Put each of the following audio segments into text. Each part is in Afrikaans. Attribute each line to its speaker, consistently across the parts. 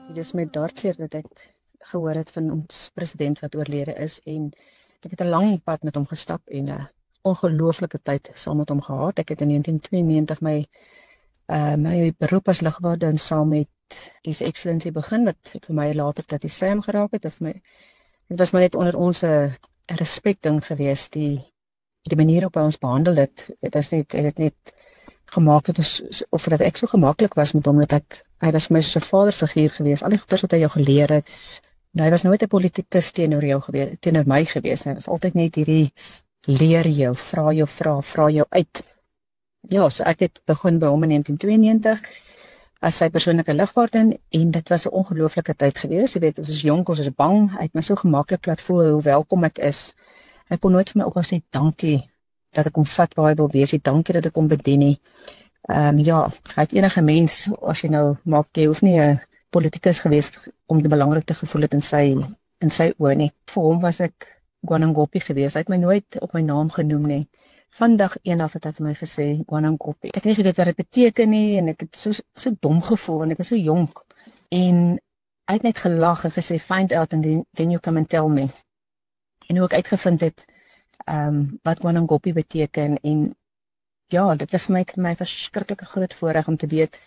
Speaker 1: Dit is met hartseer dat ek gehoor het van ons president wat oorlede is en ek het 'n lang pad met hom gestap en 'n ongelooflike tyd saam met hom gehad. Ek het in 1992 my beroep as lugwaarder saam met His Excellency begin wat vir my later dat hy Sam geraak het. Dit was maar net onder ons 'n respek ding geweest, die manier op ons behandel het. Dit het net gemaak het of dat ek so gemaklik was met hom, dat hy was vir my soos 'n vaderfiguur geweest. Al die goeders wat hy jou geleer het. Hy was nooit 'n politikus teenoor my geweest. Hy was altyd net hierdie leer jou, vra jou uit. Ja, so ek het begin by hom in 1992 as sy persoonlike lugwaarder en dit was 'n ongelooflike tyd geweest. Jy weet, ons is jonk, ons is bang. Hy het my so gemaklik laat voel hoe welkom ek is. Hy kon nooit vir my ook al sê dankie dat ek hom vat waar hy wil wees, dankie dat ek hom bedien nie. Ja, hy het enige mens, as jy nou maak, jy hoef nie 'n politikus geweest om dit belangrik te gevoel het in sy oë nie. Vir hom was ek Gwanangopi geweest. Hy het my nooit op my naam genoem nie. Vandag een af het hy vir my gesê Gwanangopi. Ek het nie geweet wat dit beteken nie en ek het so dom gevoel en ek was so jonk. En hy het net gelag en gesê find out and then you come and tell me. En hoe ek uitgevind het wat Gwanangopi beteken en ja, dit was vir my verskriklike groot voorreg om te weet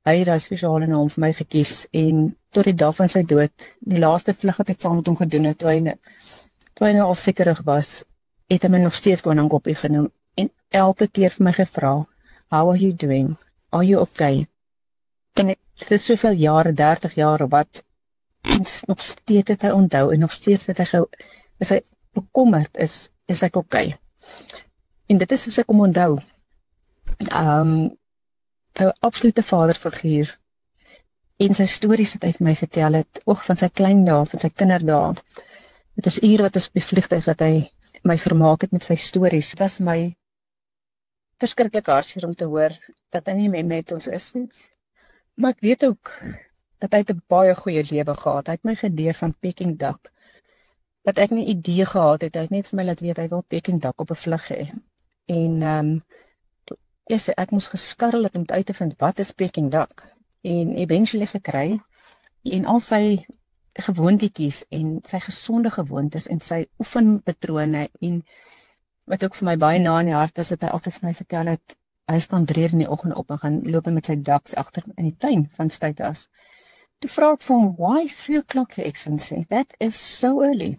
Speaker 1: hy het daai spesiale naam vir my gekies en tot die dag van sy dood, die laaste vlug wat ek saam met hom gedoen het, toe hy nou afsekerig was, het hy my nog steeds Gwanangopi genoem en elke keer vir my gevra, how are you doing? Are you okay? En dit is soveel jare, 30 jaar of wat, en nog steeds het hy onthou en nog steeds het is hy bekommerd, is ek okay? En dit is soos ek hom onthou. 'n absolute vaderfiguur en sy stories wat hy vir my vertel het, ook van sy klein dae, van sy kinderdae. Dit is ure wat ons op die vliegtuig dat hy my vermaak het met sy stories. Dit was my verskriklik hartseer om te hoor dat hy nie meer met ons is nie. Maar ek weet ook dat hy 'n baie goeie lewe gehad. Hy het my geleer van Peking duck. Dat ek nie idee gehad het, hy het net vir my laat weet hy wil Peking duck op 'n vlug hê. En ek moes geskarrel het om uit te vind wat is Peking duck en eventually gekry en al sy gewoontetjies en sy gesonde gewoontes en sy oefenpatrone en wat ook vir my baie na in die hart is, dat hy altyd vir my vertel het, hy staan 3 uur in die oggend op en gaan loop met sy ducks agter in die tuin van Stytas. Toe vra ek vir hom, why 3 o'clock, Your Excellency? That is so early.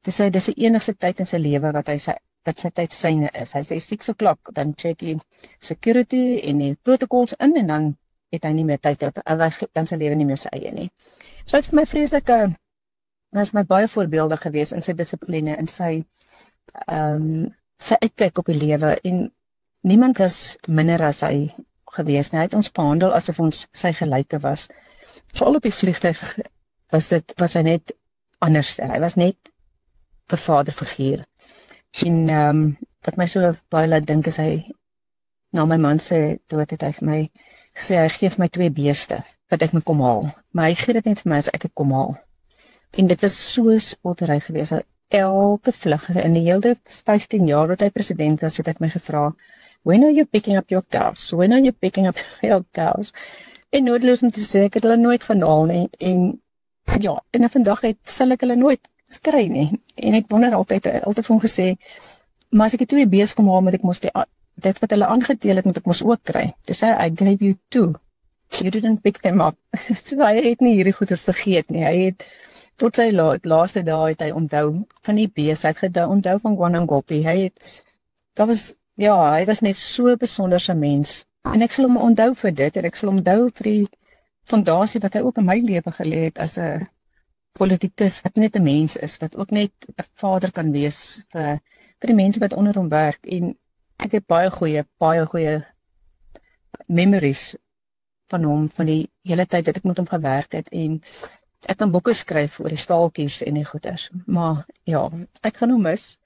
Speaker 1: Dis die enigste tyd in sy lewe dat sy tyd syne is. Hy sê 6 o'clock, dan check hy security en die protocols in en dan het hy nie meer tyd, dan sy lewe nie meer sy eie nie. So het vir my vreeslike, was my baie voorbeeldig geweest in sy dissipline, in sy uitkyk op die lewe en niemand was minder as hy geweest nie. Hy het ons behandel asof ons sy gelyke was. Veral op die vliegtuig was hy net anders. Hy was net 'n vaderfiguur. En wat my so baie laat dink is hy, na my man se dood het hy vir my gesê, hy gee vir my 2 beeste, wat ek moet kom haal. Maar hy gee dit net vir my as ek het kom haal. En dit was so spottery geweest. Elke vlug in die hele 15 jaar wat hy president was, het ek my gevra, when are you picking up your cows? When are you picking up your cows? En noodloos om te sê, ek het hulle nooit van haal nie. En ja, en vandag sal ek hulle nooit kry nie. En ek wonder altyd vir hom gesê, maar as ek 2 beeste kom haal, moet ek mos dit wat hulle aangeteel het, moet ek mos ook kry. Dis I gave you 2. You didn't pick them up. So hy het nie hierdie goeders vergeet nie. Hy het tot sy laaste dae het hy onthou van die beeste, hy het onthou van Gwanangopi. Hy was net so 'n besonderse mens. En ek sal hom onthou vir dit en ek sal hom onthou vir die fondasie wat hy ook in my lewe gelê het as 'n politikus wat net 'n mens is, wat ook net 'n vader kan wees vir die mense wat onder hom werk. En ek het baie goeie memories van hom, van die hele tyd dat ek met hom gewerk het en ek kan boeke skryf oor die staaltjies en die goeders. Maar ja, ek gaan hom mis.